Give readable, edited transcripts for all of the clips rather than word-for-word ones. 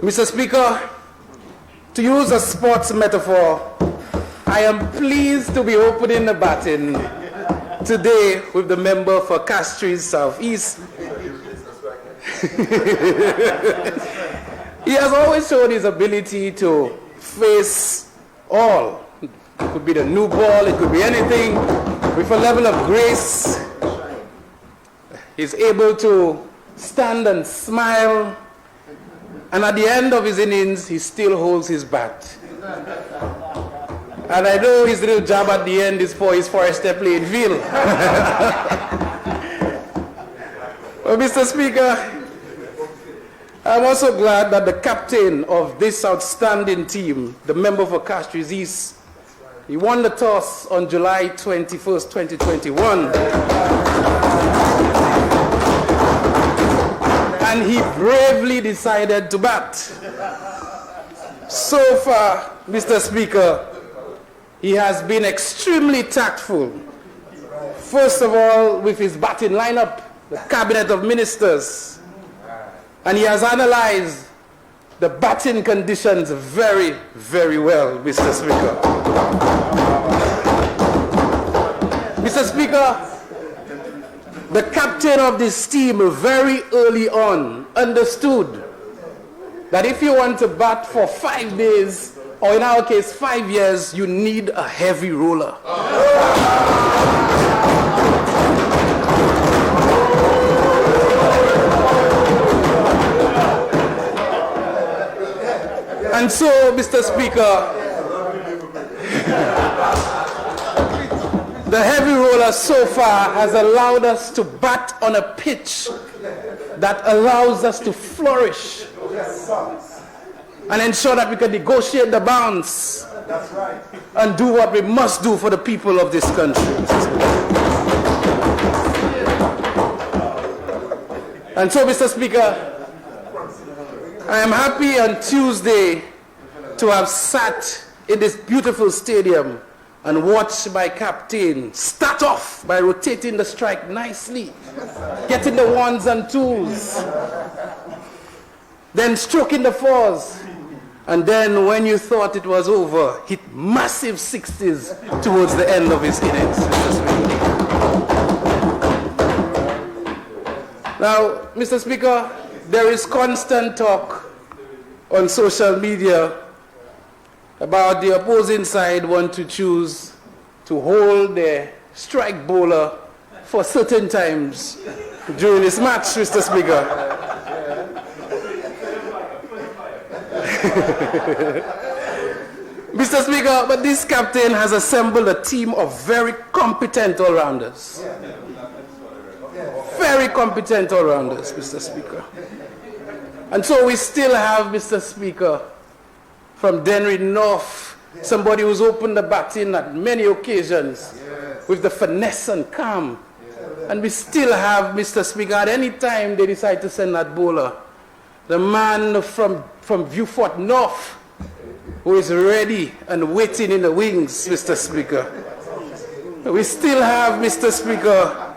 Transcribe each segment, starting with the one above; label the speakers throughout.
Speaker 1: Mr. Speaker, to use a sports metaphor, I am pleased to be opening the baton today with the member for Castries Southeast. He has always shown his ability to face all. It could be the new ball, it could be anything, with a level of grace. He's able to stand and smile, and at the end of his innings, he still holds his bat. And I know his little job at the end is for his Forester playing field. Well, Mr. Speaker, I'm also glad that the captain of this outstanding team, the member for Castries East, he won the toss on July 21st, 2021. And he bravely decided to bat. So far, Mr. Speaker, he has been extremely tactful. First of all, with his batting lineup, the cabinet of ministers. And he has analyzed the batting conditions very, very well, Mr. Speaker. Mr. Speaker, the captain of this team very early on understood that if you want to bat for 5 days, or in our case 5 years, you need a heavy roller. And so, Mr. Speaker, the heavy roller so far has allowed us to bat on a pitch that allows us to flourish and ensure that we can negotiate the bounds and do what we must do for the people of this country. And so, Mr. Speaker, I am happy on Tuesday to have sat in this beautiful stadium and watched my captain start off by rotating the strike nicely, getting the ones and twos, then stroking the fours, and then when you thought it was over, hit massive 60s towards the end of his innings. Now, Mr. Speaker, there is constant talk on social media about the opposing side want to choose to hold their strike bowler for certain times during this match, Mr. Speaker. Mr. Speaker, but this captain has assembled a team of very competent all-rounders. Very competent all-rounders, Mr. Speaker. And so we still have, Mr. Speaker, from Denry North, somebody who's opened the batting at many occasions with the finesse and calm. And we still have, Mr. Speaker, at any time they decide to send that bowler, the man from Viewfort North, who is ready and waiting in the wings, Mr. Speaker. We still have, Mr. Speaker,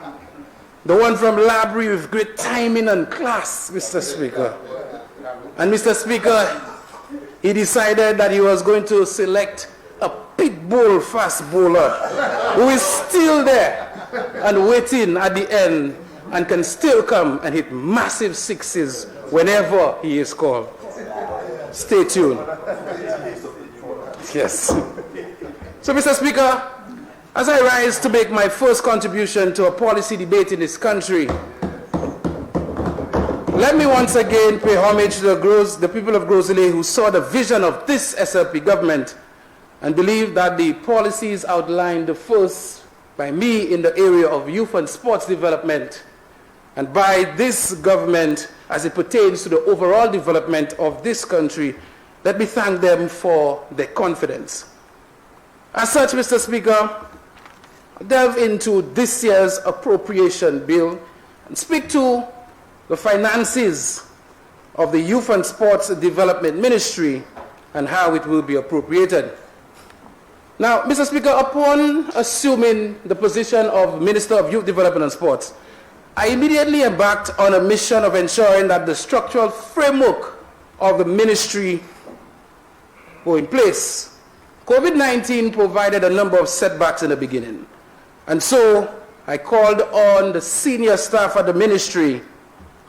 Speaker 1: the one from Labrie with great timing and class, Mr. Speaker. And Mr. Speaker, he decided that he was going to select a pit bull fast bowler who is still there and waiting at the end and can still come and hit massive sixes whenever he is called. Stay tuned. Yes. So, Mr. Speaker, as I rise to make my first contribution to a policy debate in this country, let me once again pay homage to the people of Grosley who saw the vision of this SLP government and believe that the policies outlined first by me in the area of youth and sports development and by this government as it pertains to the overall development of this country, let me thank them for their confidence. As such, Mr. Speaker, I'll delve into this year's appropriation bill and speak to the finances of the Youth and Sports Development Ministry and how it will be appropriated. Now, Mr. Speaker, upon assuming the position of Minister of Youth Development and Sports, I immediately embarked on a mission of ensuring that the structural framework of the ministry were in place. COVID-19 provided a number of setbacks in the beginning, and so I called on the senior staff at the ministry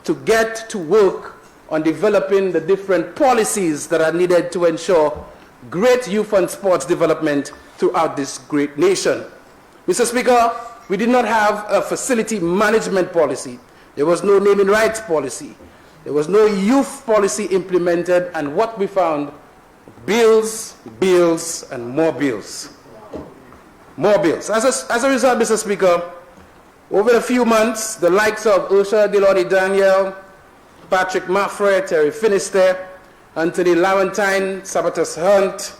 Speaker 1: to get to work on developing the different policies that are needed to ensure great youth and sports development throughout this great nation. Mr. Speaker, we did not have a facility management policy. There was no naming rights policy. There was no youth policy implemented, and what we found, bills, bills, and more bills. More bills. As a result, Mr. Speaker, over a few months, the likes of Ursula Delordi Daniel, Patrick Maffrey, Terry Finister, Anthony Laurentine, Sabatus Hunt,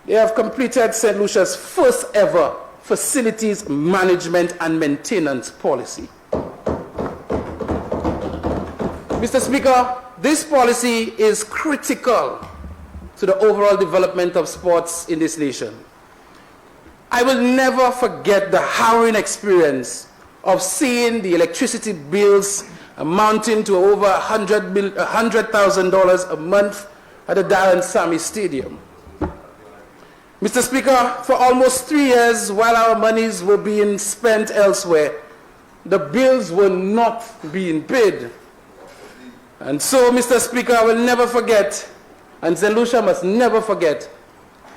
Speaker 1: they have completed St. Lucia's first ever facilities management and maintenance policy. Mr. Speaker, this policy is critical to the overall development of sports in this nation. I will never forget the harrowing experience of seeing the electricity bills amounting to over $100,000 a month at the Darren Sammy Stadium. Mr. Speaker, for almost 3 years, while our monies were being spent elsewhere, the bills were not being paid. And so, Mr. Speaker, I will never forget, and St. Lucia must never forget,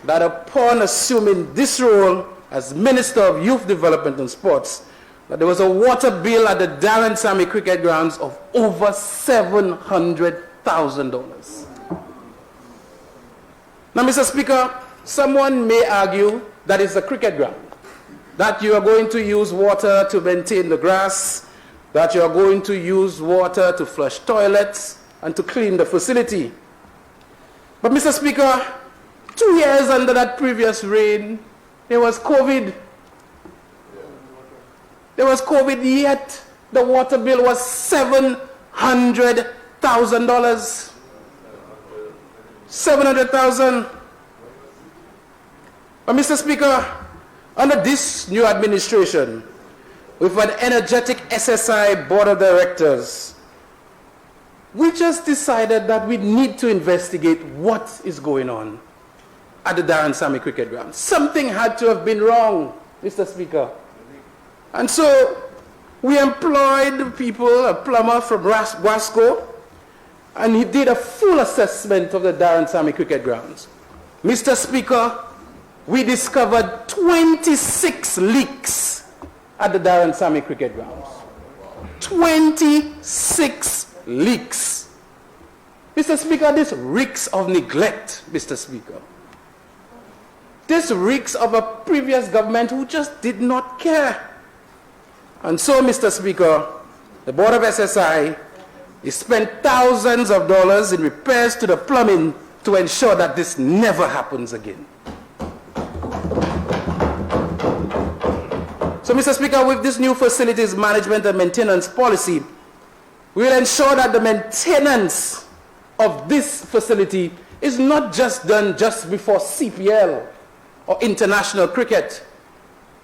Speaker 1: that upon assuming this role as Minister of Youth Development and Sports, that there was a water bill at the Darren Sammy Cricket Grounds of over $700,000. Now, Mr. Speaker, someone may argue that it's a cricket ground, that you are going to use water to maintain the grass, that you are going to use water to flush toilets and to clean the facility. But, Mr. Speaker, 2 years under that previous reign, there was COVID. There was COVID, yet the water bill was $700,000. $700,000. But Mr. Speaker, under this new administration, with an energetic SSI board of directors, we just decided that we need to investigate what is going on at the Darren Sammy Cricket Ground. Something had to have been wrong, Mr. Speaker. And so we employed people, a plumber from Wasco, and he did a full assessment of the Darren Sammy Cricket Grounds. Mr. Speaker, we discovered 26 leaks at the Darren Sammy Cricket Grounds. 26 leaks. Mr. Speaker, this reeks of neglect, Mr. Speaker. This reeks of a previous government who just did not care. And so, Mr. Speaker, the Board of SSI has spent thousands of dollars in repairs to the plumbing to ensure that this never happens again. So, Mr. Speaker, with this new facilities management and maintenance policy, we will ensure that the maintenance of this facility is not just done just before CPL or international cricket,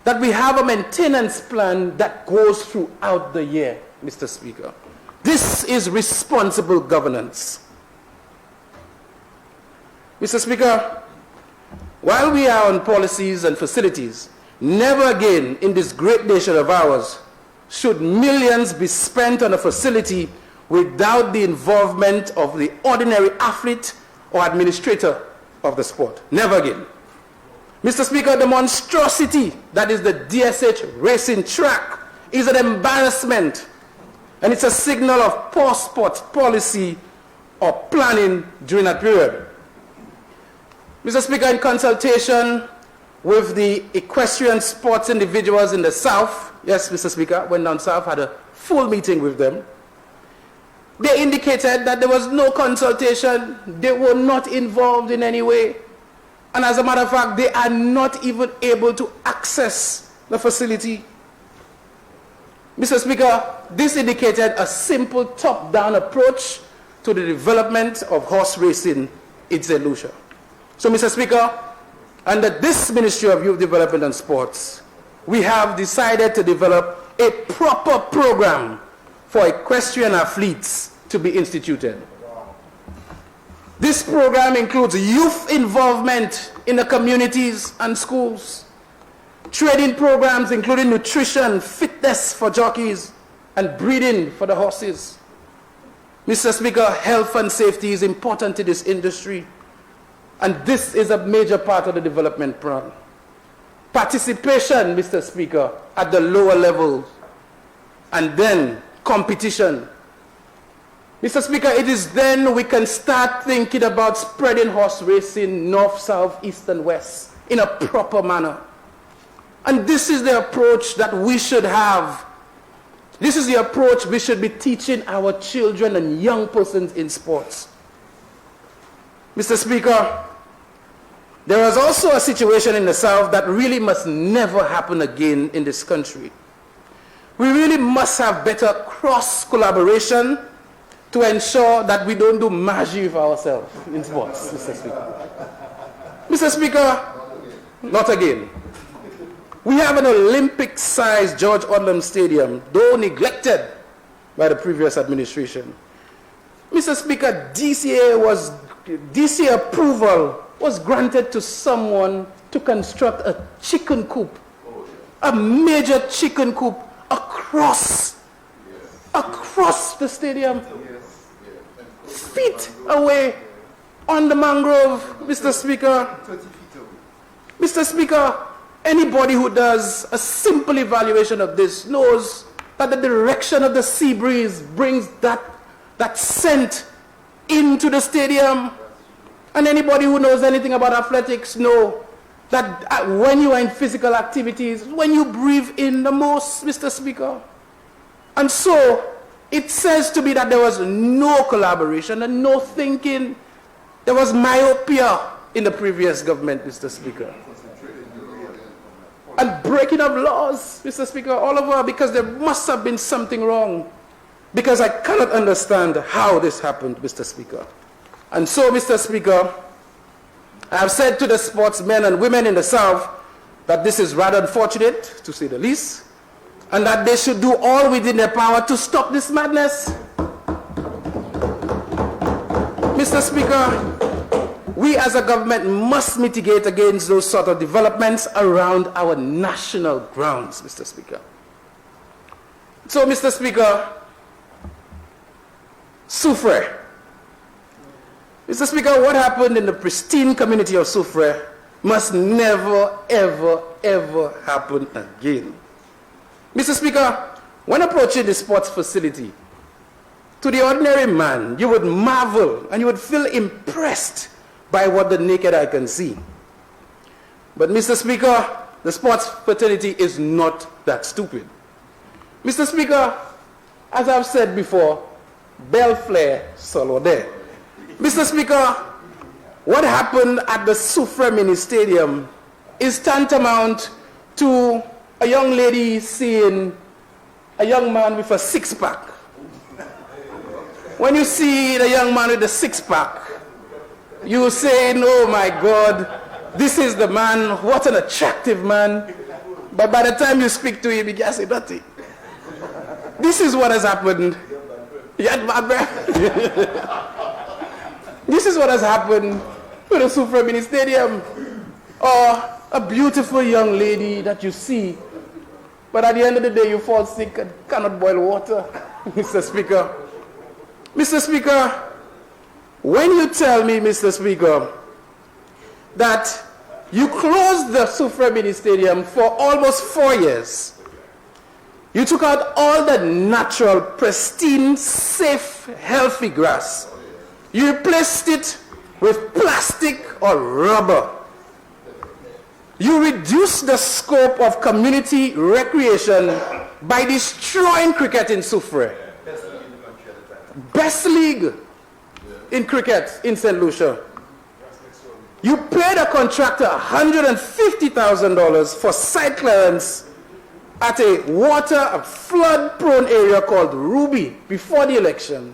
Speaker 1: that we have a maintenance plan that goes throughout the year, Mr. Speaker. This is responsible governance. Mr. Speaker, while we are on policies and facilities, never again in this great nation of ours should millions be spent on a facility without the involvement of the ordinary athlete or administrator of the sport. Never again. Mr. Speaker, the monstrosity that is the DSH racing track is an embarrassment, and it's a signal of poor sports policy or planning during that period. Mr. Speaker, in consultation with the equestrian sports individuals in the South, yes, Mr. Speaker, went down South, had a full meeting with them. They indicated that there was no consultation, they were not involved in any way. And as a matter of fact, they are not even able to access the facility. Mr. Speaker, this indicated a simple top-down approach to the development of horse racing in St. Lucia. So, Mr. Speaker, under this Ministry of Youth Development and Sports, we have decided to develop a proper program for equestrian athletes to be instituted. This program includes youth involvement in the communities and schools, training programs including nutrition, fitness for jockeys, and breeding for the horses. Mr. Speaker, health and safety is important to this industry, and this is a major part of the development plan. Participation, Mr. Speaker, at the lower levels, and then competition. Mr. Speaker, it is then we can start thinking about spreading horse racing north, south, east, and west in a proper manner. And this is the approach that we should have. This is the approach we should be teaching our children and young persons in sports. Mr. Speaker, there is also a situation in the South that really must never happen again in this country. We really must have better cross-collaboration to ensure that we don't do magie with ourselves in sports, Mr. Speaker. Mr. Speaker, not again. We have an Olympic-sized George Odlum Stadium, though neglected by the previous administration. Mr. Speaker, DCA approval was granted to someone to construct a chicken coop, a major chicken coop across the stadium, feet away on the mangrove, Mr. Speaker. Mr. Speaker, anybody who does a simple evaluation of this knows that the direction of the sea breeze brings that scent into the stadium. And anybody who knows anything about athletics know that when you are in physical activities, when you breathe in the most, Mr. Speaker. And so it says to me that there was no collaboration and no thinking. There was myopia in the previous government, Mr. Speaker. And breaking of laws, Mr. Speaker, all over, because there must have been something wrong. Because I cannot understand how this happened, Mr. Speaker. And so, Mr. Speaker, I have said to the sportsmen and women in the South that this is rather unfortunate, to say the least, and that they should do all within their power to stop this madness. Mr. Speaker, we as a government must mitigate against those sort of developments around our national grounds, Mr. Speaker. So, Mr. Speaker, Soufrière. Mr. Speaker, what happened in the pristine community of Soufrière must never, ever, ever happen again. Mr. Speaker, when approaching the sports facility, to the ordinary man, you would marvel and you would feel impressed by what the naked eye can see. But Mr. Speaker, the sports fraternity is not that stupid. Mr. Speaker, as I've said before, Belflare, solo there. Mr. Speaker, what happened at the Soufrière Mini Stadium is tantamount to a young lady seeing a young man with a six-pack. When you see the young man with the six-pack, you say, oh my God, this is the man, what an attractive man. But by the time you speak to him, he can't say nothing. This is what has happened. This is what has happened to the Soufrière Mini Stadium. Or a beautiful young lady that you see, but at the end of the day you fall sick and cannot boil water, Mr. Speaker. Mr. Speaker, when you tell me, Mr. Speaker, that you closed the Soufrière Mini Stadium for almost 4 years, you took out all the natural, pristine, safe, healthy grass. You replaced it with plastic or rubber. You reduced the scope of community recreation by destroying cricket in Soufrière. Best league in cricket in St. Lucia. You paid a contractor $150,000 for site clearance at a flood-prone area called Ruby before the election.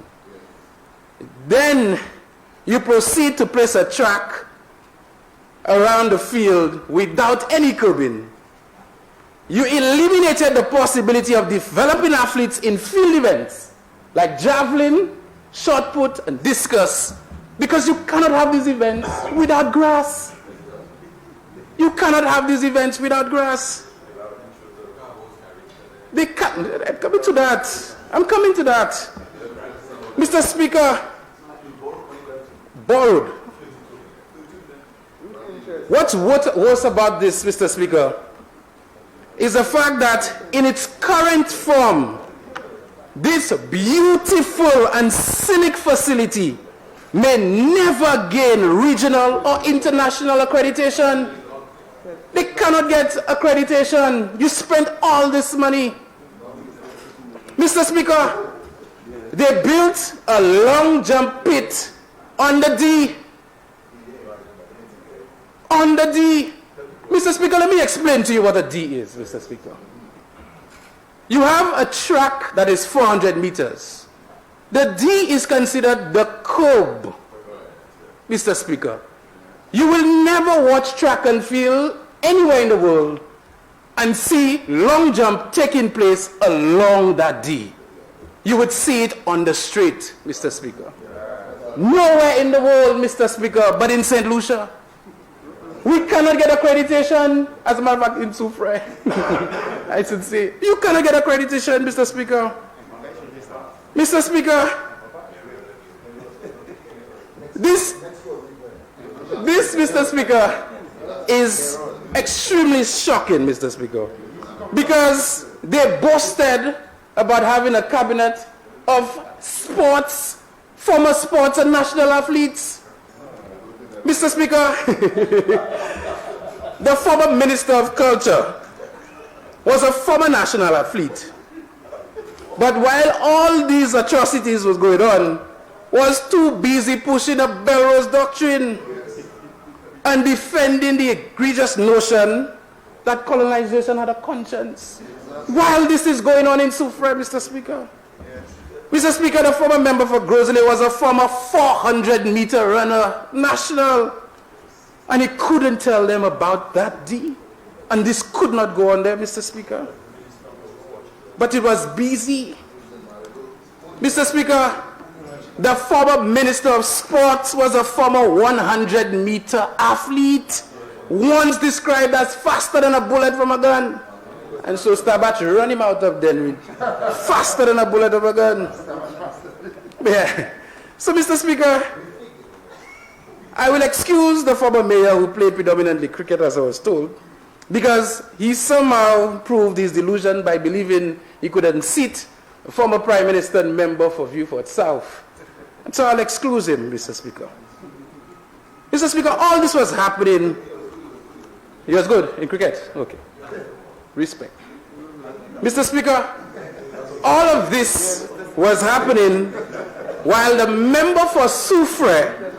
Speaker 1: Then you proceed to place a track around the field without any curbing. You eliminated the possibility of developing athletes in field events like javelin, shot put, and discus, because you cannot have these events without grass. You cannot have these events without grass. They can't. I'm coming to that. I'm coming to that. Mr. Speaker, borrowed. What's worse about this, Mr. Speaker, is the fact that in its current form, this beautiful and scenic facility may never gain regional or international accreditation. They cannot get accreditation. You spent all this money. Mr. Speaker, they built a long jump pit on the D. On the D. Mr. Speaker, let me explain to you what a D is, Mr. Speaker. You have a track that is 400 meters. The D is considered the curb, Mr. Speaker. You will never watch track and field anywhere in the world and see long jump taking place along that D. You would see it on the straight, Mr. Speaker. Nowhere in the world, Mr. Speaker, but in St. Lucia. We cannot get accreditation, as a matter of fact, in Soufrière. I should say. You cannot get accreditation, Mr. Speaker. Mr. Speaker, this, Mr. Speaker, is extremely shocking, Mr. Speaker, because they boasted about having a cabinet of sports, former sports and national athletes. Mr. Speaker, the former Minister of Culture was a former national athlete. But while all these atrocities was going on, was too busy pushing a Belrose doctrine and defending the egregious notion that colonization had a conscience. While this is going on in Soufrière, Mr. Speaker. Mr. Speaker, the former member for Grosley was a former 400-meter runner, national, and he couldn't tell them about that D. And this could not go on there, Mr. Speaker. But it was busy. Mr. Speaker, the former Minister of Sports was a former 100-meter athlete, once described as faster than a bullet from a gun. And so Starbatch run him out of Denry faster than a bullet of a gun. Yeah. So, Mr. Speaker, I will excuse the former mayor who played predominantly cricket, as I was told, because he somehow proved his delusion by believing he could unseat a former Prime Minister and member for Viewfort South. And so I'll excuse him, Mr. Speaker. Mr. Speaker, all this was happening. He was good in cricket? Okay. Respect. Mr. Speaker, all of this was happening while the member for Soufrière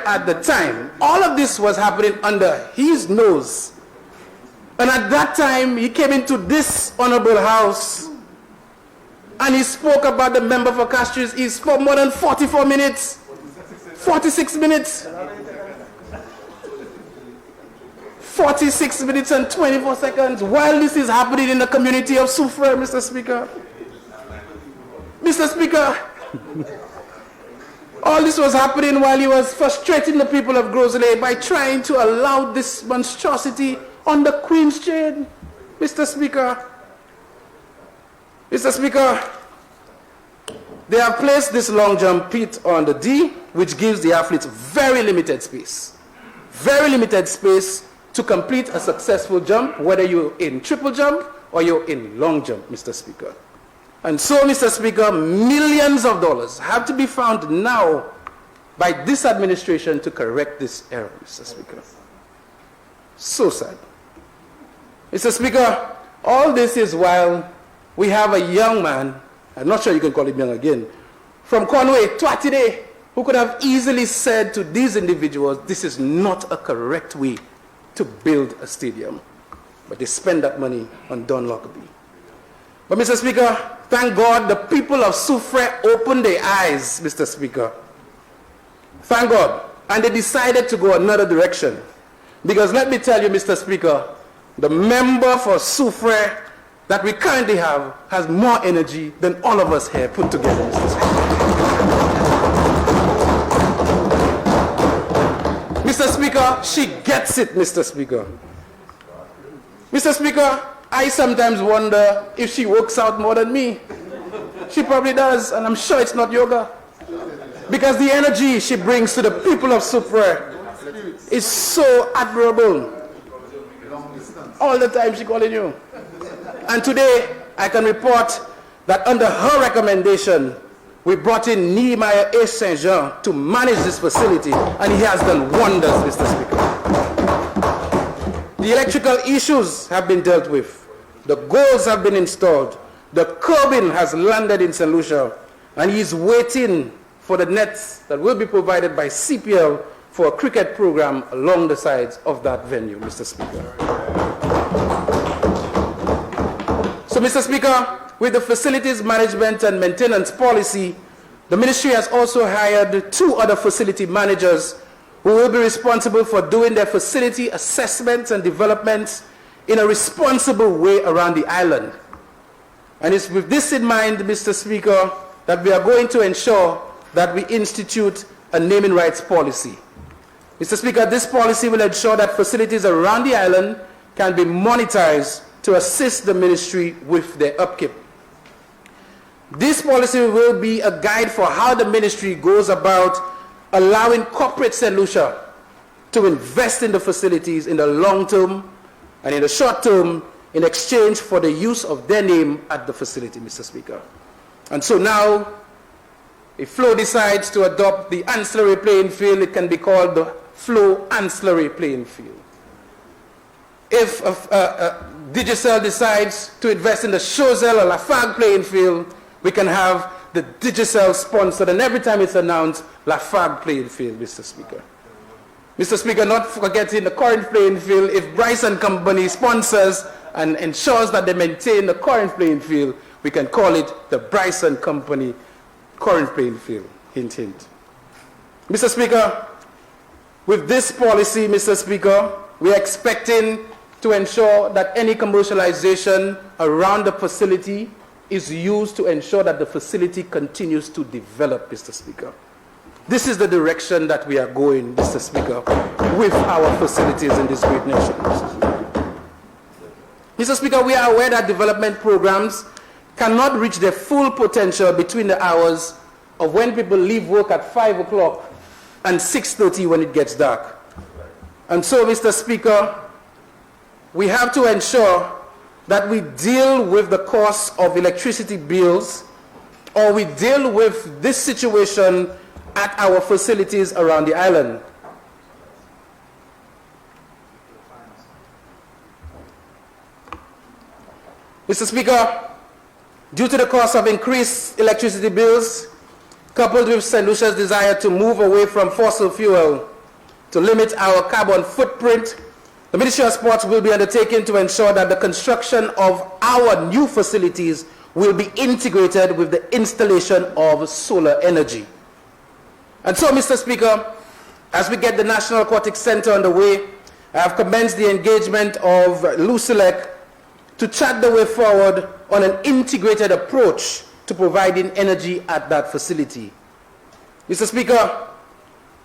Speaker 1: at the time, all of this was happening under his nose. And at that time, he came into this honorable house and he spoke about the member for Castries. He spoke more than 44 minutes, 46 minutes. 46 minutes and 24 seconds while this is happening in the community of Soufrière, Mr. Speaker. Mr. Speaker, all this was happening while he was frustrating the people of Grosley by trying to allow this monstrosity on the Queen's chain. Mr. Speaker, they have placed this long jump pit on the D, which gives the athletes very limited space. Very limited space to complete a successful jump, whether you're in triple jump or you're in long jump, Mr. Speaker. And so, Mr. Speaker, millions of dollars have to be found now by this administration to correct this error, Mr. Speaker. So sad. Mr. Speaker, all this is while we have a young man, I'm not sure you can call him young again, from Conway, Twatide, who could have easily said to these individuals, this is not a correct way to build a stadium. But they spend that money on Don Lockerbie. But Mr. Speaker, thank God the people of Soufrière opened their eyes, Mr. Speaker. Thank God. And they decided to go another direction. Because let me tell you, Mr. Speaker, the member for Soufrière that we currently have has more energy than all of us here put together, Mr. Speaker. Mr. Speaker, she gets it, Mr. Speaker. Mr. Speaker, I sometimes wonder if she works out more than me. She probably does, and I'm sure it's not yoga. Because the energy she brings to the people of Soufrière is so admirable. All the time she calling you. And today, I can report that under her recommendation, we brought in Nehemiah A. St. Jean to manage this facility, and he has done wonders, Mr. Speaker. The electrical issues have been dealt with. The goals have been installed. The curbing has landed in St. Lucia, and he's waiting for the nets that will be provided by CPL for a cricket program along the sides of that venue, Mr. Speaker. So, Mr. Speaker, with the facilities management and maintenance policy, the ministry has also hired 2 other facility managers who will be responsible for doing their facility assessments and developments in a responsible way around the island. And it's with this in mind, Mr. Speaker, that we are going to ensure that we institute a naming rights policy. Mr. Speaker, this policy will ensure that facilities around the island can be monetized to assist the ministry with their upkeep. This policy will be a guide for how the ministry goes about allowing corporate St. Lucia to invest in the facilities in the long term and in the short term in exchange for the use of their name at the facility, Mr. Speaker. And so now, if Flow decides to adopt the ancillary playing field, it can be called the Flow Ancillary Playing Field. If Digicel decides to invest in the Chozel or Lafargue playing field, we can have the Digicel sponsored, and every time it's announced, Lafargue playing field, Mr. Speaker. Mr. Speaker, not forgetting the current playing field, if Bryce and Company sponsors and ensures that they maintain the current playing field, we can call it the Bryce and Company current playing field, hint, hint. Mr. Speaker, with this policy, Mr. Speaker, we are expecting to ensure that any commercialization around the facility is used to ensure that the facility continues to develop, Mr. Speaker. This is the direction that we are going, Mr. Speaker, with our facilities in this great nation. Mr. Speaker, we are aware that development programs cannot reach their full potential between the hours of when people leave work at 5 o'clock and 6:30 when it gets dark. And so, Mr. Speaker, we have to ensure that we deal with the cost of electricity bills, or we deal with this situation at our facilities around the island. Mr. Speaker, due to the cost of increased electricity bills, coupled with St. Lucia's desire to move away from fossil fuel to limit our carbon footprint, the Ministry of Sports will be undertaking to ensure that the construction of our new facilities will be integrated with the installation of solar energy. And so, Mr. Speaker, as we get the National Aquatic Center underway, I have commenced the engagement of Lucelec to chart the way forward on an integrated approach to providing energy at that facility. Mr. Speaker,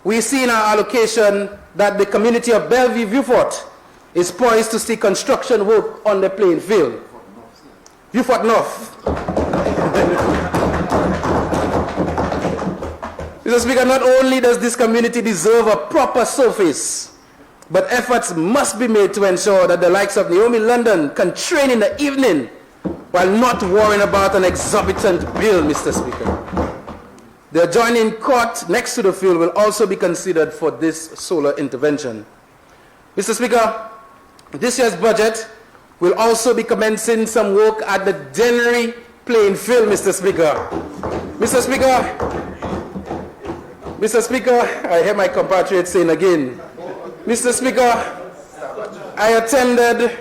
Speaker 1: we see in our allocation that the community of Bellevue Vieux-Fort is poised to see construction work on the playing field. Vieux-Fort North. Mr. Speaker, not only does this community deserve a proper surface, but efforts must be made to ensure that the likes of Naomi London can train in the evening while not worrying about an exorbitant bill, Mr. Speaker. The adjoining court next to the field will also be considered for this solar intervention. Mr. Speaker, this year's budget will also be commencing some work at the Dennery playing field, Mr. Speaker. Mr. Speaker, I hear my compatriots saying again. Mr. Speaker, I attended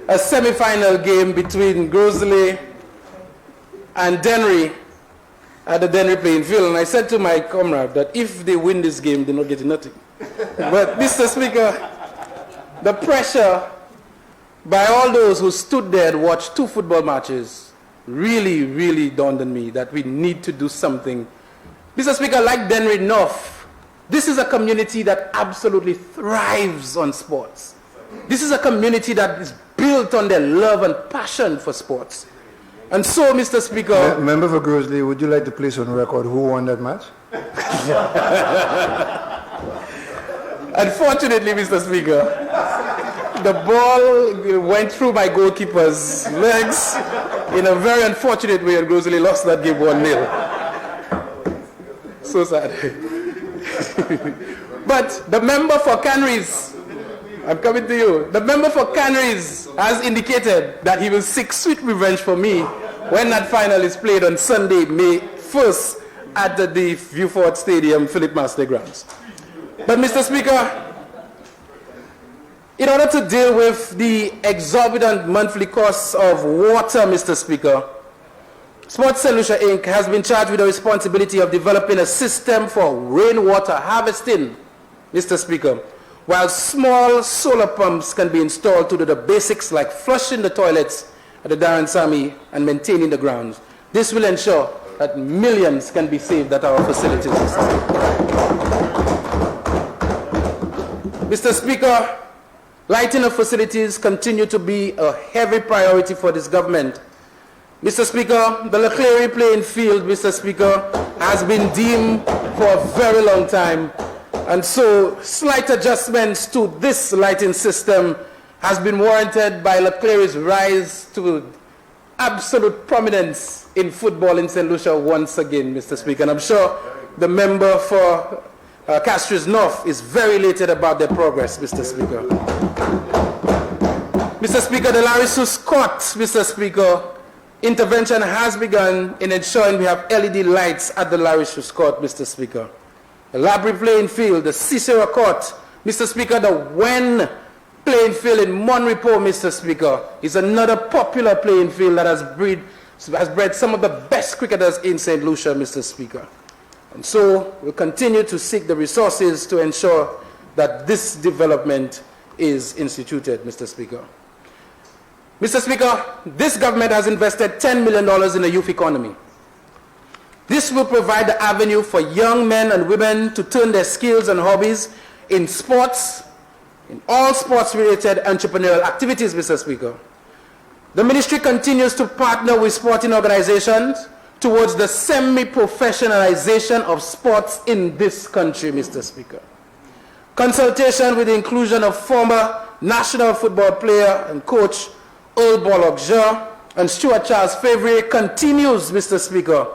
Speaker 1: a semi-final game between Grosley and Dennery at the Dennery playing field, and I said to my comrade that if they win this game, they're not getting nothing. But Mr. Speaker, the pressure by all those who stood there and watched 2 football matches really, really dawned on me that we need to do something. Mr. Speaker, like Denry North, this is a community that absolutely thrives on sports. This is a community that is built on their love and passion for sports. And so, Mr. Speaker...
Speaker 2: Member for Grosley, would you like to place on record who won that match?
Speaker 1: Unfortunately, Mr. Speaker, the ball went through my goalkeeper's legs in a very unfortunate way, and Grosley lost that game 1-0. So sad. But the member for Canries, I'm coming to you. The member for Canries has indicated that he will seek sweet revenge for me when that final is played on Sunday, May 1st at the Viewfort Stadium, Philip Master grounds. But Mr. Speaker, in order to deal with the exorbitant monthly costs of water, Mr. Speaker, Sports St. Lucia Inc. has been charged with the responsibility of developing a system for rainwater harvesting, Mr. Speaker, while small solar pumps can be installed to do the basics like flushing the toilets at the Darren Sami and maintaining the grounds. This will ensure that millions can be saved at our facilities. Mr. Speaker, lighting of facilities continue to be a heavy priority for this government. Mr. Speaker, the Leclerc playing field, Mr. Speaker, has been deemed for a very long time, and so slight adjustments to this lighting system has been warranted by Leclerc's rise to absolute prominence in football in St. Lucia once again, Mr. Speaker. And I'm sure the member for Castries North is very elated about their progress, Mr. Speaker. Mr. Speaker, the Larry Sus Court, Mr. Speaker, intervention has begun in ensuring we have LED lights at the Larry Sus Court, Mr. Speaker. The Labrie playing field, the Cicero Court, Mr. Speaker, the Wen playing field in Monrepo, Mr. Speaker, is another popular playing field that has bred some of the best cricketers in St. Lucia, Mr. Speaker. And so we'll continue to seek the resources to ensure that this development is instituted, Mr. Speaker. Mr. Speaker, this government has invested $10 million in the youth economy. This will provide the avenue for young men and women to turn their skills and hobbies in sports, in all sports-related entrepreneurial activities, Mr. Speaker. The ministry continues to partner with sporting organizations towards the semi-professionalization of sports in this country, Mr. Speaker. Consultation with the inclusion of former national football player and coach Earl Bollock-Jean and Stuart Charles Favre continues, Mr. Speaker,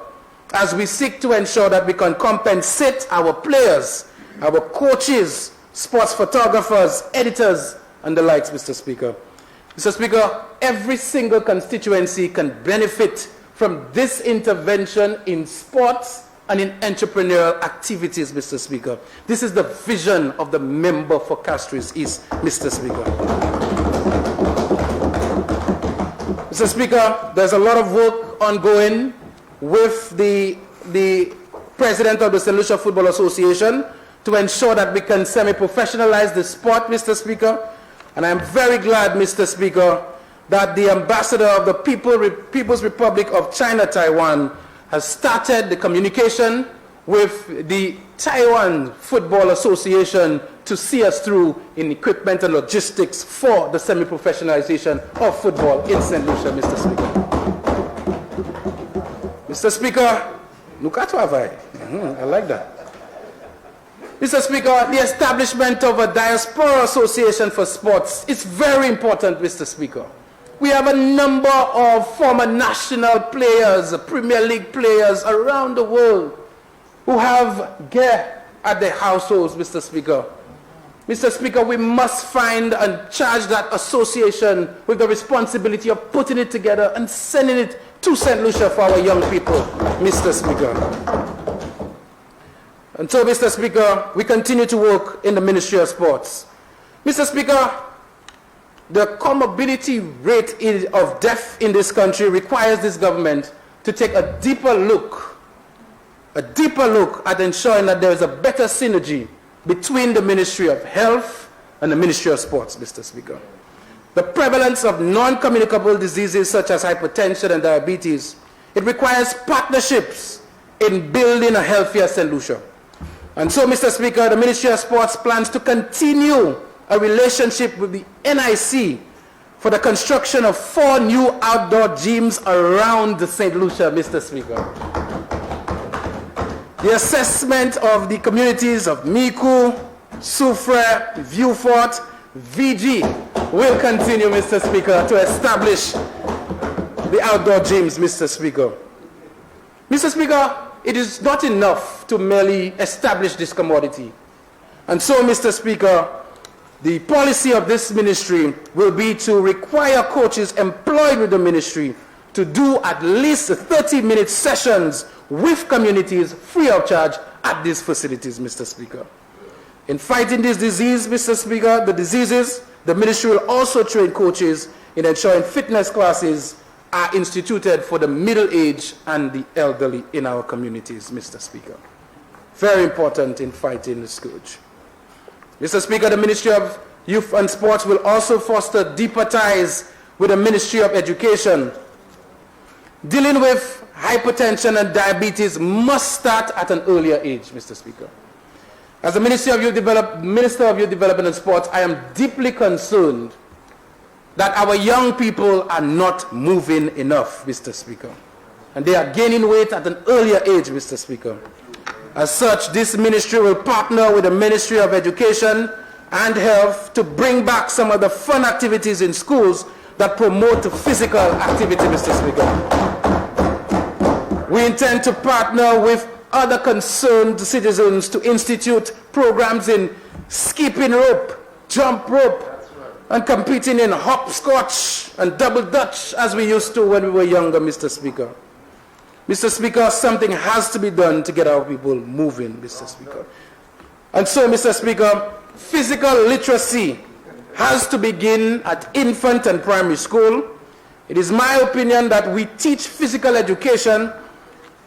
Speaker 1: as we seek to ensure that we can compensate our players, our coaches, sports photographers, editors, and the likes, Mr. Speaker. Mr. Speaker, every single constituency can benefit from this intervention in sports and in entrepreneurial activities, Mr. Speaker. This is the vision of the member for Castries East, Mr. Speaker. Mr. Speaker, there's a lot of work ongoing with the president of the St. Lucia Football Association to ensure that we can semi-professionalize the sport, Mr. Speaker. And I'm very glad, Mr. Speaker, that the ambassador of the People's Republic of China, Taiwan, has started the communication with the Taiwan Football Association to see us through in equipment and logistics for the semi-professionalization of football in St. Lucia, Mr. Speaker. Mr. Speaker, I like that. Mr. Speaker, the establishment of a diaspora association for sports is very important, Mr. Speaker. We have a number of former national players, Premier League players around the world who have gear at their households, Mr. Speaker. Mr. Speaker, we must find and charge that association with the responsibility of putting it together and sending it to St. Lucia for our young people, Mr. Speaker. And so, Mr. Speaker, we continue to work in the Ministry of Sports. Mr. Speaker, the comorbidity rate of death in this country requires this government to take a deeper look at ensuring that there is a better synergy between the Ministry of Health and the Ministry of Sports, Mr. Speaker. The prevalence of non-communicable diseases such as hypertension and diabetes, it requires partnerships in building a healthier St. Lucia. And so, Mr. Speaker, the Ministry of Sports plans to continue a relationship with the NIC for the construction of 4 new outdoor gyms around the St. Lucia, Mr. Speaker. The assessment of the communities of Miku, Soufrière, Vieux-Fort, VG will continue, Mr. Speaker, to establish the outdoor gyms, Mr. Speaker. Mr. Speaker, it is not enough to merely establish this commodity. And so, Mr. Speaker, the policy of this ministry will be to require coaches employed with the ministry to do at least 30-minute sessions with communities free of charge at these facilities, Mr. Speaker. In fighting this disease, Mr. Speaker, the ministry will also train coaches in ensuring fitness classes are instituted for the middle-aged and the elderly in our communities, Mr. Speaker. Very important in fighting the scourge. Mr. Speaker, the Ministry of Youth and Sports will also foster deeper ties with the Ministry of Education. Dealing with hypertension and diabetes must start at an earlier age, Mr. Speaker. As the Minister of Youth Development and Sports, I am deeply concerned that our young people are not moving enough, Mr. Speaker. And they are gaining weight at an earlier age, Mr. Speaker. As such, this ministry will partner with the Ministry of Education and Health to bring back some of the fun activities in schools that promote physical activity, Mr. Speaker. We intend to partner with other concerned citizens to institute programs in skipping rope, jump rope, and competing in hopscotch and double dutch as we used to when we were younger, Mr. Speaker. Mr. Speaker, something has to be done to get our people moving, Mr. Speaker. And so, Mr. Speaker, physical literacy has to begin at infant and primary school. It is my opinion that we teach physical education,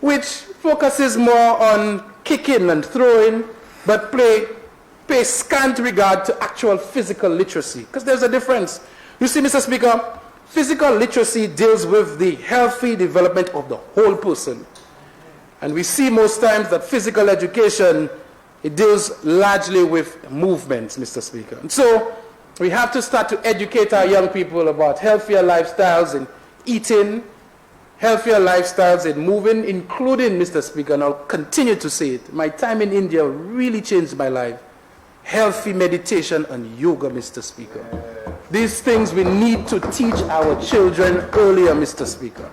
Speaker 1: which focuses more on kicking and throwing, but pay scant regard to actual physical literacy, because there's a difference. You see, Mr. Speaker, physical literacy deals with the healthy development of the whole person. And we see most times that physical education, it deals largely with movements, Mr. Speaker. And so we have to start to educate our young people about healthier lifestyles in eating, healthier lifestyles in moving, including, Mr. Speaker, and I'll continue to say it, my time in India really changed my life. Healthy meditation and yoga, Mr. Speaker. These things we need to teach our children earlier, Mr. Speaker.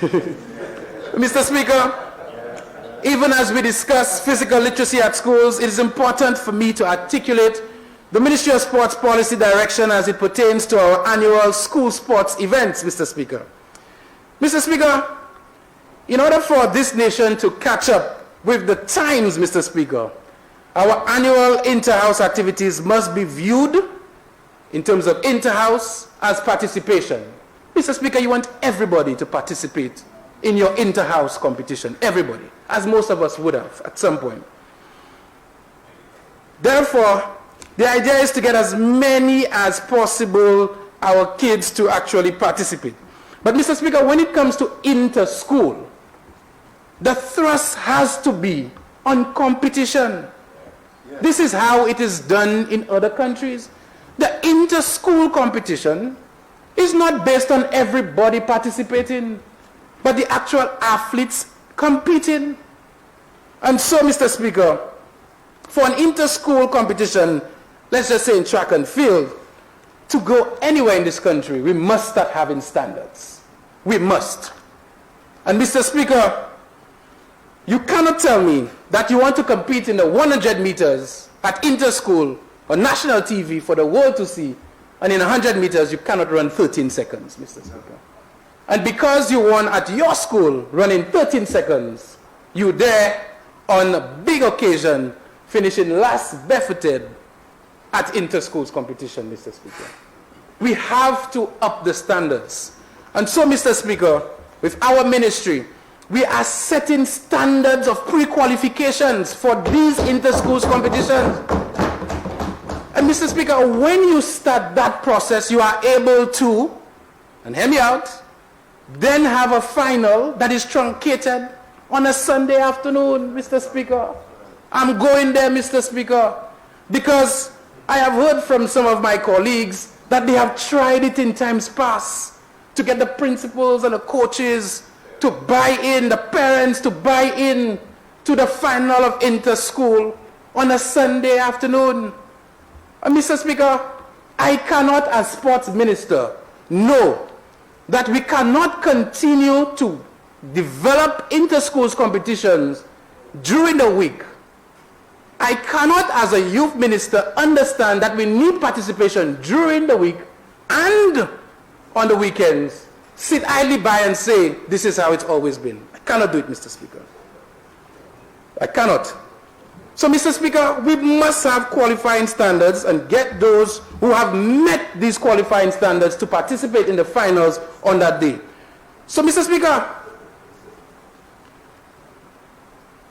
Speaker 1: Mr. Speaker, even as we discuss physical literacy at schools, it is important for me to articulate the Ministry of Sports policy direction as it pertains to our annual school sports events, Mr. Speaker. Mr. Speaker, in order for this nation to catch up with the times, Mr. Speaker, our annual inter-house activities must be viewed in terms of inter-house as participation. Mr. Speaker, you want everybody to participate in your inter-house competition, everybody, as most of us would have at some point. Therefore, the idea is to get as many as possible our kids to actually participate. But Mr. Speaker, when it comes to inter-school, the thrust has to be on competition. This is how it is done in other countries. The inter-school competition is not based on everybody participating, but the actual athletes competing. And so, Mr. Speaker, for an inter-school competition, let's just say in track and field, to go anywhere in this country, we must start having standards. We must. And Mr. Speaker, you cannot tell me that you want to compete in the 100 meters at inter-school on national TV for the world to see, and in 100 meters you cannot run 13 seconds, Mr. Speaker. And because you won at your school running 13 seconds, you there on a big occasion finishing last barefooted at inter-schools competition, Mr. Speaker. We have to up the standards. And so, Mr. Speaker, with our ministry, we are setting standards of pre-qualifications for these inter-schools competitions. And Mr. Speaker, when you start that process, you are able to, and hear me out, then have a final that is truncated on a Sunday afternoon, Mr. Speaker. I'm going there, Mr. Speaker, because I have heard from some of my colleagues that they have tried it in times past to get the principals and the coaches to buy in, the parents to buy in to the final of inter-school on a Sunday afternoon. And Mr. Speaker, I cannot, as sports minister, know that we cannot continue to develop inter-schools competitions during the week. I cannot, as a youth minister, understand that we need participation during the week and on the weekends. Sit idly by and say, this is how it's always been. I cannot do it, Mr. Speaker. I cannot. So, Mr. Speaker, we must have qualifying standards and get those who have met these qualifying standards to participate in the finals on that day. So, Mr. Speaker,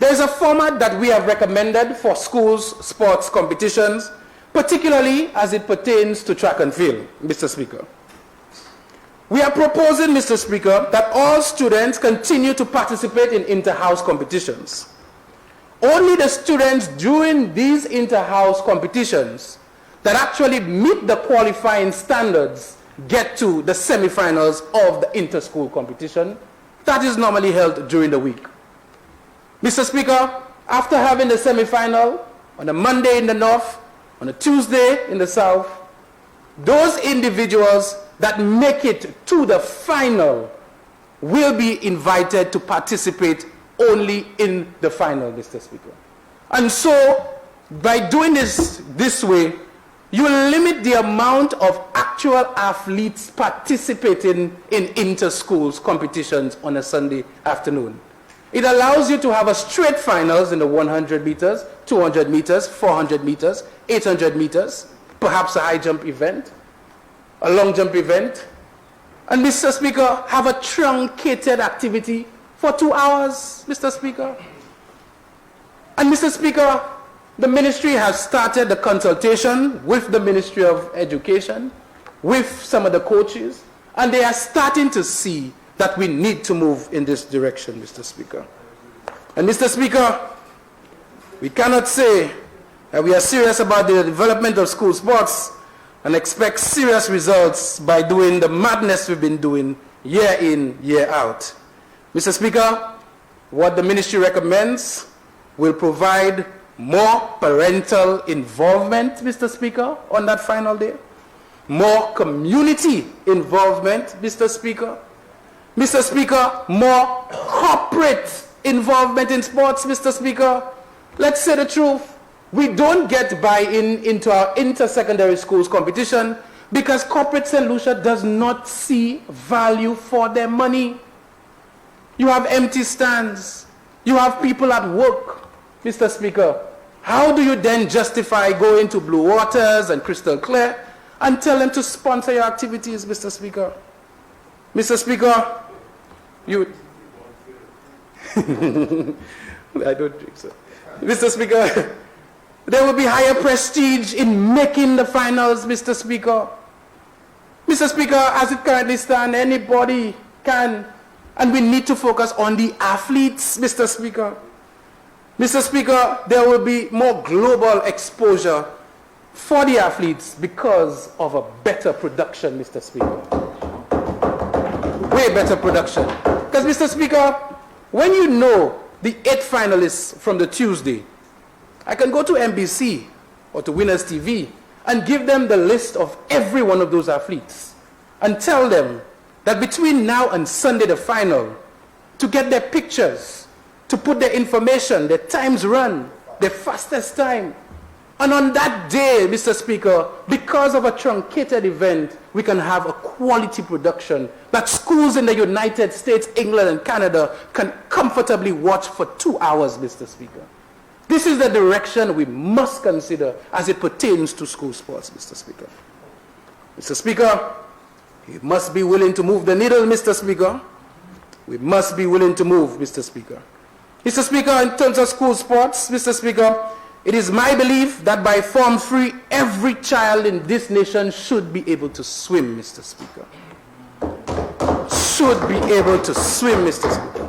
Speaker 1: there is a format that we have recommended for schools' sports competitions, particularly as it pertains to track and field, Mr. Speaker. We are proposing, Mr. Speaker, that all students continue to participate in inter-house competitions. Only the students during these inter-house competitions that actually meet the qualifying standards get to the semi-finals of the inter-school competition that is normally held during the week. Mr. Speaker, after having the semi-final on a Monday in the north, on a Tuesday in the south, those individuals that make it to the final will be invited to participate only in the final, Mr. Speaker. And so, by doing this way, you limit the amount of actual athletes participating in inter-schools competitions on a Sunday afternoon. It allows you to have a straight finals in the 100 meters, 200 meters, 400 meters, 800 meters, perhaps a high jump event, a long jump event, and Mr. Speaker, have a truncated activity for 2 hours, Mr. Speaker. And Mr. Speaker, the ministry has started the consultation with the Ministry of Education, with some of the coaches, and they are starting to see that we need to move in this direction, Mr. Speaker. And Mr. Speaker, we cannot say that we are serious about the development of school sports and expect serious results by doing the madness we've been doing year in, year out. Mr. Speaker, what the ministry recommends will provide more parental involvement, Mr. Speaker, on that final day, more community involvement, Mr. Speaker, Mr. Speaker, more corporate involvement in sports, Mr. Speaker. Let's say the truth. We don't get buy-in into our inter-secondary schools competition because corporate St. Lucia does not see value for their money. You have empty stands. You have people at work, Mr. Speaker. How do you then justify going to Blue Waters and Crystal Clear and tell them to sponsor your activities, Mr. Speaker? Mr. Speaker, you... I don't think so. Mr. Speaker, there will be higher prestige in making the finals, Mr. Speaker. Mr. Speaker, as it currently stands, anybody can, and we need to focus on the athletes, Mr. Speaker. Mr. Speaker, there will be more global exposure for the athletes because of a better production, Mr. Speaker. Way better production. Because, Mr. Speaker, when you know the 8 finalists from the Tuesday, I can go to NBC or to Winners TV and give them the list of every one of those athletes and tell them that between now and Sunday, the final, to get their pictures, to put their information, their times run, their fastest time. And on that day, Mr. Speaker, because of a truncated event, we can have a quality production that schools in the United States, England, and Canada can comfortably watch for 2 hours, Mr. Speaker. This is the direction we must consider as it pertains to school sports, Mr. Speaker. Mr. Speaker, we must be willing to move the needle, Mr. Speaker. We must be willing to move, Mr. Speaker. Mr. Speaker, in terms of school sports, Mr. Speaker, It is my belief that by Form 3, every child in this nation should be able to swim, Mr. Speaker. Should be able to swim, Mr. Speaker.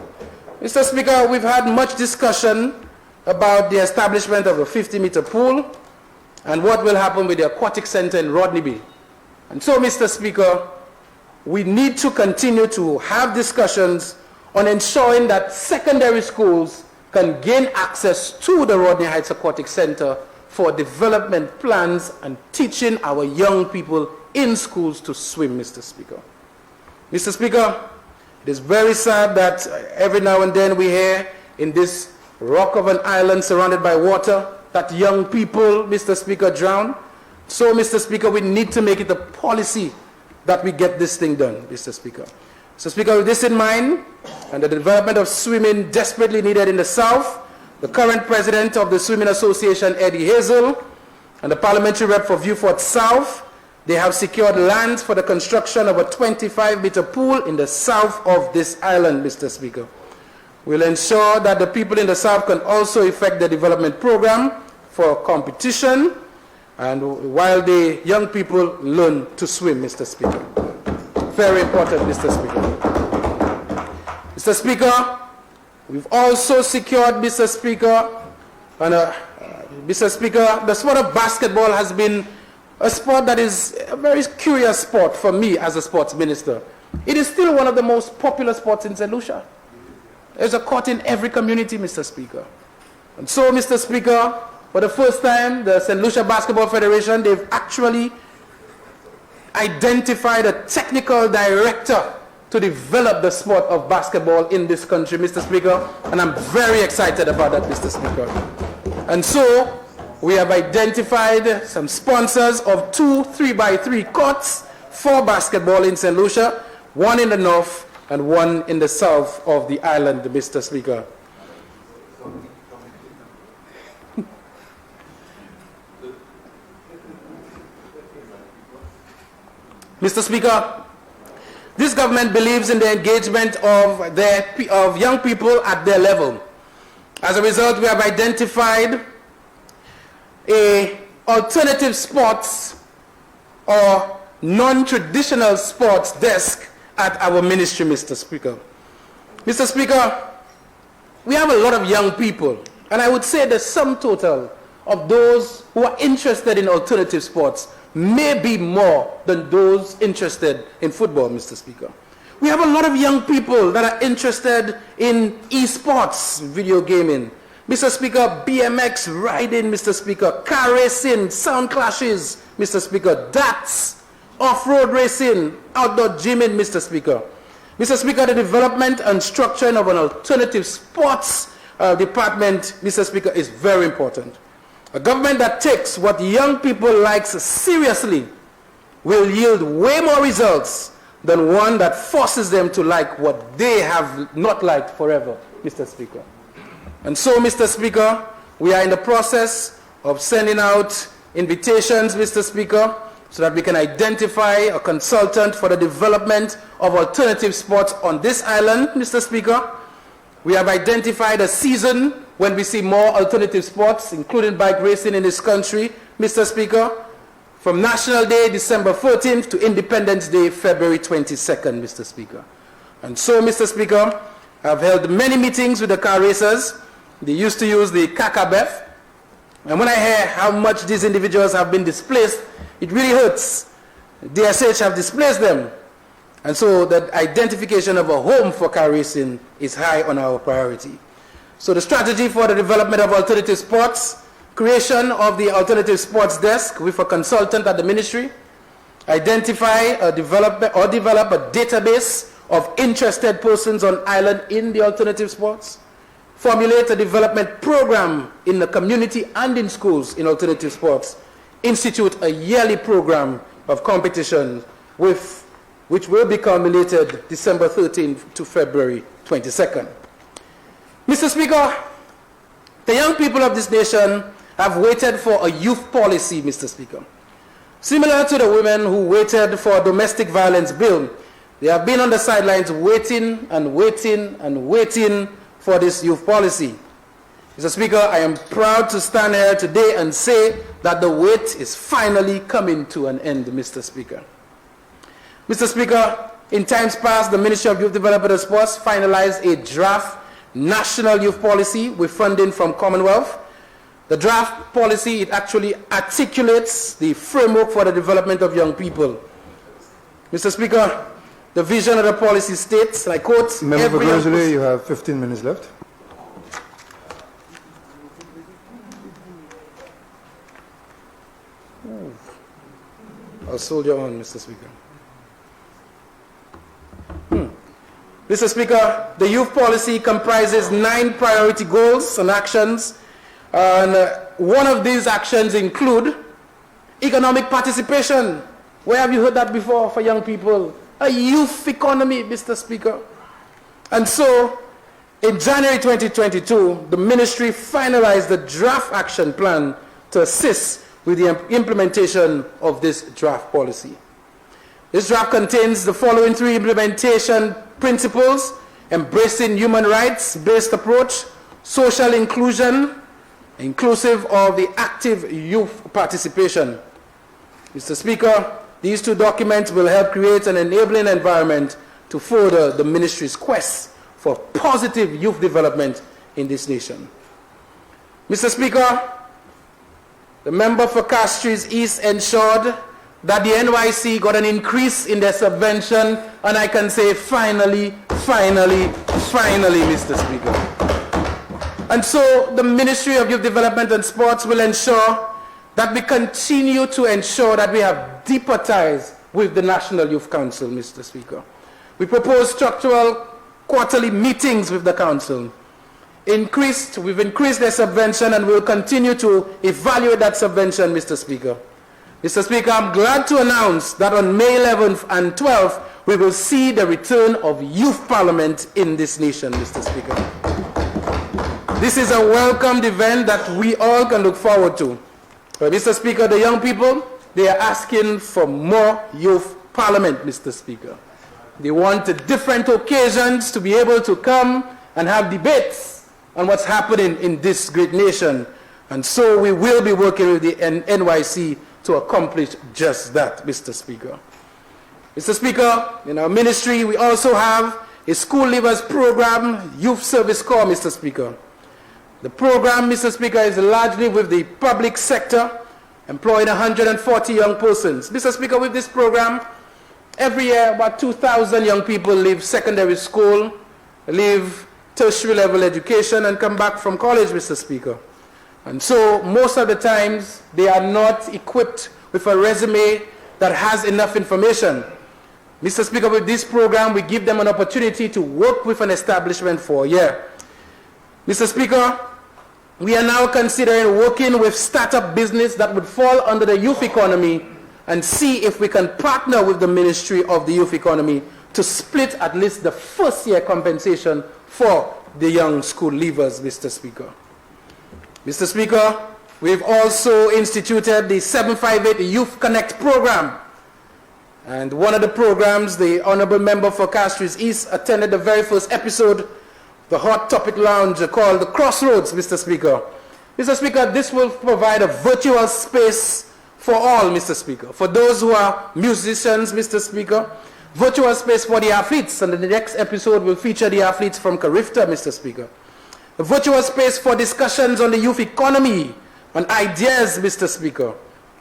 Speaker 1: Mr. Speaker, we've had much discussion about the establishment of a 50-meter pool and what will happen with the aquatic center in Rodneyby. And so, Mr. Speaker, we need to continue to have discussions on ensuring that secondary schools can gain access to the Rodney Heights Aquatic Center for development plans and teaching our young people in schools to swim, Mr. Speaker. Mr. Speaker, it is very sad that every now and then we hear in this rock of an island surrounded by water that young people, Mr. Speaker, drown. So, Mr. Speaker, we need to make it a policy that we get this thing done, Mr. Speaker. Mr. Speaker, with this in mind, and the development of swimming desperately needed in the South, the current president of the Swimming Association, Eddie Hazel, and the parliamentary rep for Viewfort South, they have secured land for the construction of a 25-meter pool in the south of this island, Mr. Speaker. We'll ensure that the people in the South can also effect the development program for competition, and while the young people learn to swim, Mr. Speaker. Very important, Mr. Speaker. Mr. Speaker, we've also secured, Mr. Speaker, Mr. Speaker, the sport of basketball has been a sport that is a very curious sport for me as a sports minister. It is still one of the most popular sports in St. Lucia. There's a court in every community, Mr. Speaker. And so, Mr. Speaker, for the first time, the St. Lucia Basketball Federation, they've actually identified a technical director to develop the sport of basketball in this country, Mr. Speaker, and I'm very excited about that, Mr. Speaker. And so, we have identified some sponsors of 2 3x3 courts for basketball in St. Lucia, one in the north and one in the south of the island, Mr. Speaker. Mr. Speaker, this government believes in the engagement of young people at their level. As a result, we have identified a alternative sports or non-traditional sports desk at our ministry, Mr. Speaker. Mr. Speaker, we have a lot of young people, and I would say the sum total of those who are interested in alternative sports may be more than those interested in football, Mr. Speaker. We have a lot of young people that are interested in esports, video gaming. Mr. Speaker, BMX riding, Mr. Speaker, car racing, sound clashes, Mr. Speaker, darts, off-road racing, outdoor gymming, Mr. Speaker. Mr. Speaker, the development and structuring of an alternative sports department, Mr. Speaker, is very important. A government that takes what young people like seriously will yield way more results than one that forces them to like what they have not liked forever, Mr. Speaker. And so, Mr. Speaker, we are in the process of sending out invitations, Mr. Speaker, so that we can identify a consultant for the development of alternative sports on this island, Mr. Speaker. We have identified a season when we see more alternative sports, including bike racing in this country, Mr. Speaker, from National Day, December 14th, to Independence Day, February 22nd, Mr. Speaker. And so, Mr. Speaker, I've held many meetings with the car racers. They used to use the Kakabeth. And when I hear how much these individuals have been displaced, it really hurts. DSH have displaced them. And so the identification of a home for car racing is high on our priority. So the strategy for the development of alternative sports, creation of the alternative sports desk with a consultant at the ministry, identify, develop a database of interested persons on island in the alternative sports, formulate a development program in the community and in schools in alternative sports, institute a yearly program of competition which will be culminated December 13th to February 22nd. Mr. Speaker, the young people of this nation have waited for a youth policy, Mr. Speaker. Similar to the women who waited for a domestic violence bill, they have been on the sidelines waiting and waiting and waiting for this youth policy. Mr. Speaker, I am proud to stand here today and say that the wait is finally coming to an end, Mr. Speaker. Mr. Speaker, in times past, the Ministry of Youth Development and Sports finalized a draft national youth policy with funding from Commonwealth. The draft policy, it actually articulates the framework for the development of young people. Mr. Speaker, the vision of the policy states, and I quote,
Speaker 2: Member for Grizzly, you have 15 minutes left.
Speaker 1: I'll soldier on, Mr. Speaker. Mr. Speaker, the youth policy comprises 9 priority goals and actions, and one of these actions include economic participation. Where have you heard that before for young people? A youth economy, Mr. Speaker. And so, in January 2022, the ministry finalized the draft action plan to assist with the implementation of this draft policy. This draft contains the following 3 implementation principles: embracing human rights-based approach, social inclusion, inclusive of the active youth participation. Mr. Speaker, these 2 documents will help create an enabling environment to further the ministry's quest for positive youth development in this nation. Mr. Speaker, the member for Castries East ensured that the NYC got an increase in their subvention, and I can say finally, Mr. Speaker. And so the Ministry of Youth Development and Sports will ensure that we continue to ensure that we have deeper ties with the National Youth Council, Mr. Speaker. We propose structural quarterly meetings with the Council. We've increased their subvention and we'll continue to evaluate that subvention, Mr. Speaker. Mr. Speaker, I'm glad to announce that on May 11th and 12th, we will see the return of Youth Parliament in this nation, Mr. Speaker. This is a welcomed event that we all can look forward to. But Mr. Speaker, the young people, they are asking for more Youth Parliament, Mr. Speaker. They want different occasions to be able to come and have debates on what's happening in this great nation. And so we will be working with the NYC to accomplish just that, Mr. Speaker. Mr. Speaker, in our ministry, we also have a school leavers program, Youth Service Corps, Mr. Speaker. The program, Mr. Speaker, is largely with the public sector, employing 140 young persons. Mr. Speaker, with this program, every year about 2,000 young people leave secondary school, leave tertiary level education, and come back from college, Mr. Speaker. And so most of the times they are not equipped with a resume that has enough information. Mr. Speaker, with this program, we give them an opportunity to work with an establishment for a year. Mr. Speaker, we are now considering working with startup business that would fall under the youth economy and see if we can partner with the Ministry of the Youth Economy to split at least the first year compensation for the young school leavers, Mr. Speaker. Mr. Speaker, we've also instituted the 758 Youth Connect program. And one of the programs, the Honorable Member for Castries East attended the very first episode, the Hot Topic Lounge called the Crossroads, Mr. Speaker. Mr. Speaker, this will provide a virtual space for all, Mr. Speaker. For those who are musicians, Mr. Speaker, virtual space for the athletes, and the next episode will feature the athletes from Carifta, Mr. Speaker. A virtual space for discussions on the youth economy, on ideas, Mr. Speaker.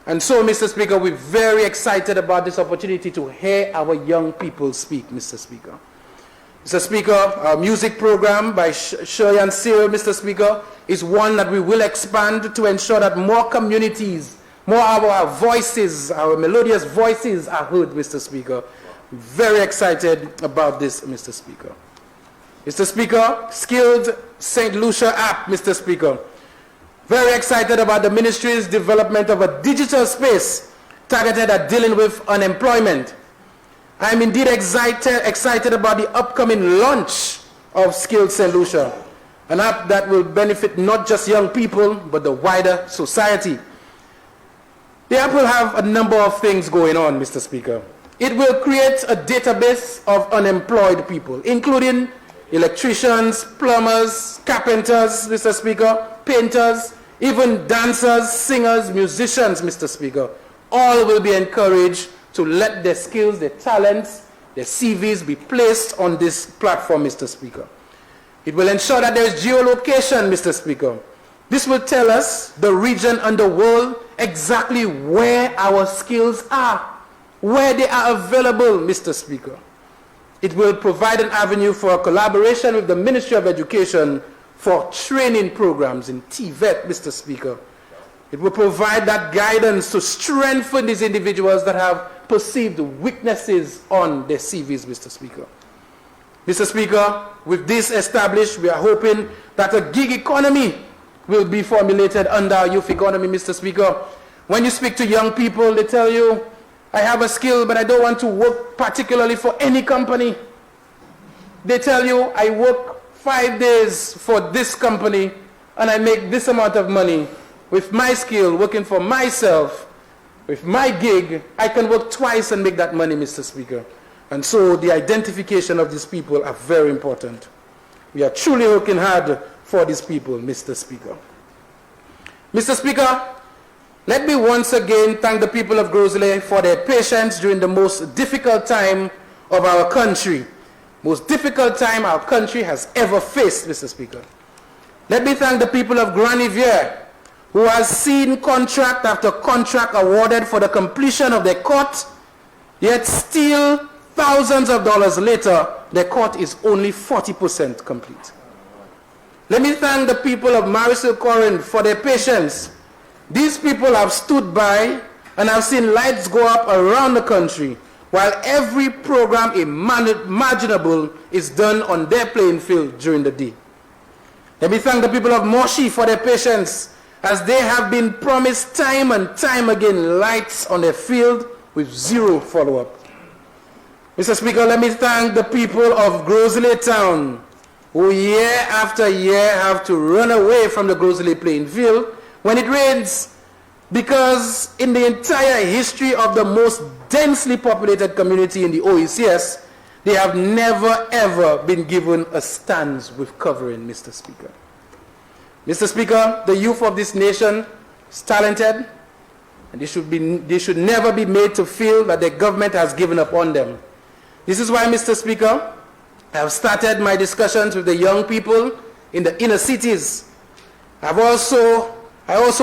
Speaker 1: And so, Mr. Speaker, we're very excited about this opportunity to hear our young people speak, Mr. Speaker. Mr. Speaker, our music program by Shiryan Cyril, Mr. Speaker, is one that we will expand to ensure that more communities, more of our voices, our melodious voices are heard, Mr. Speaker. Very excited about this, Mr. Speaker. Mr. Speaker, Skilled St. Lucia app, Mr. Speaker. Very excited about the ministry's development of a digital space targeted at dealing with unemployment. I'm indeed excited about the upcoming launch of Skilled St. Lucia, an app that will benefit not just young people, but the wider society. The app will have a number of things going on, Mr. Speaker. It will create a database of unemployed people, including electricians, plumbers, carpenters, Mr. Speaker, painters, even dancers, singers, musicians, Mr. Speaker, all will be encouraged to let their skills, their talents, their CVs be placed on this platform, Mr. Speaker. It will ensure that there is geolocation, Mr. Speaker. This will tell us, the region and the world, exactly where our skills are, where they are available, Mr. Speaker. It will provide an avenue for collaboration with the Ministry of Education for training programs in TVET, Mr. Speaker. It will provide that guidance to strengthen these individuals that have perceived weaknesses on their CVs, Mr. Speaker. Mr. Speaker, with this established, we are hoping that a gig economy will be formulated under our youth economy, Mr. Speaker. When you speak to young people, they tell you, I have a skill, but I don't want to work particularly for any company. They tell you, I work 5 days for this company, and I make this amount of money. With my skill, working for myself, with my gig, I can work twice and make that money, Mr. Speaker. And so the identification of these people are very important. We are truly working hard for these people, Mr. Speaker. Mr. Speaker, let me once again thank the people of Grosley for their patience during the most difficult time of our country. Most difficult time our country has ever faced, Mr. Speaker. Let me thank the people of Granivier, who has seen contract after contract awarded for the completion of their court, yet still thousands of dollars later, their court is only 40% complete. Let me thank the people of Marisol Corinth for their patience. These people have stood by and have seen lights go up around the country, while every program imaginable is done on their playing field during the day. Let me thank the people of Moshi for their patience, as they have been promised time and time again lights on their field with zero follow-up. Mr. Speaker, let me thank the people of Grosley Town, who year after year have to run away from the Grosley playing field when it rains, because in the entire history of the most densely populated community in the OECS, they have never ever been given a stance with covering, Mr. Speaker. Mr. Speaker, the youth of this nation is talented, and they should never be made to feel that the government has given up on them. This is why, Mr. Speaker, I have started my discussions with the young people in the inner cities. I also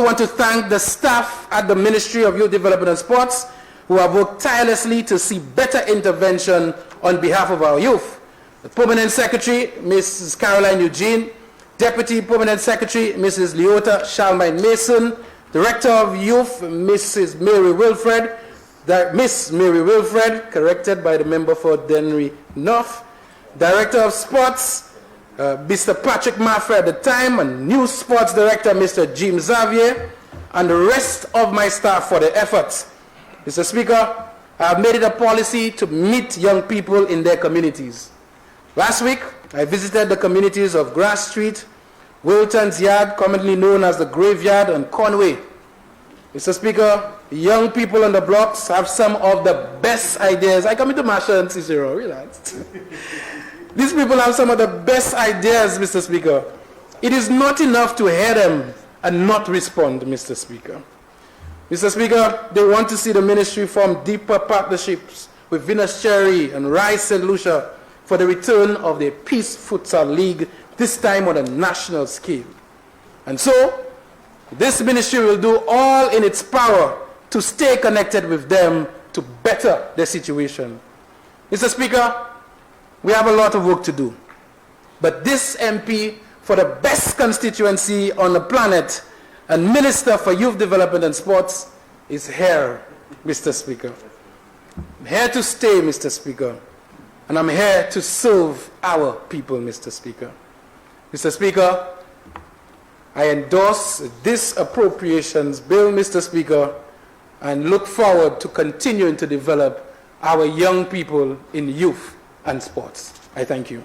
Speaker 1: want to thank the staff at the Ministry of Youth Development and Sports, who have worked tirelessly to see better intervention on behalf of our youth. The Permanent Secretary, Mrs. Caroline Eugene, Deputy Permanent Secretary, Mrs. Leota Shalmine Mason, Director of Youth, Mrs. Mary Wilfred, Miss Mary Wilfred, corrected by the member for Denry North, Director of Sports, Mr. Patrick Maffrey at the time, and new Sports Director, Mr. Jim Xavier, and the rest of my staff for their efforts. Mr. Speaker, I have made it a policy to meet young people in their communities. Last week, I visited the communities of Grass Street, Wilton's Yard, commonly known as the Graveyard, and Conway. Mr. Speaker, young people on the blocks have some of the best ideas. I come into Masha and Cicero, relax. These people have some of the best ideas, Mr. Speaker. It is not enough to hear them and not respond, Mr. Speaker. Mr. Speaker, they want to see the ministry form deeper partnerships with Venus Cherry and Rice St. Lucia for the return of the Peace Futsal League, this time on a national scale. And so, this ministry will do all in its power to stay connected with them to better their situation. Mr. Speaker, we have a lot of work to do. But this MP for the best constituency on the planet and Minister for Youth Development and Sports is here, Mr. Speaker. I'm here to stay, Mr. Speaker. And I'm here to serve our people, Mr. Speaker. Mr. Speaker, I endorse this appropriations bill, Mr. Speaker, and look forward to continuing to develop our young people in youth and sports. I thank you.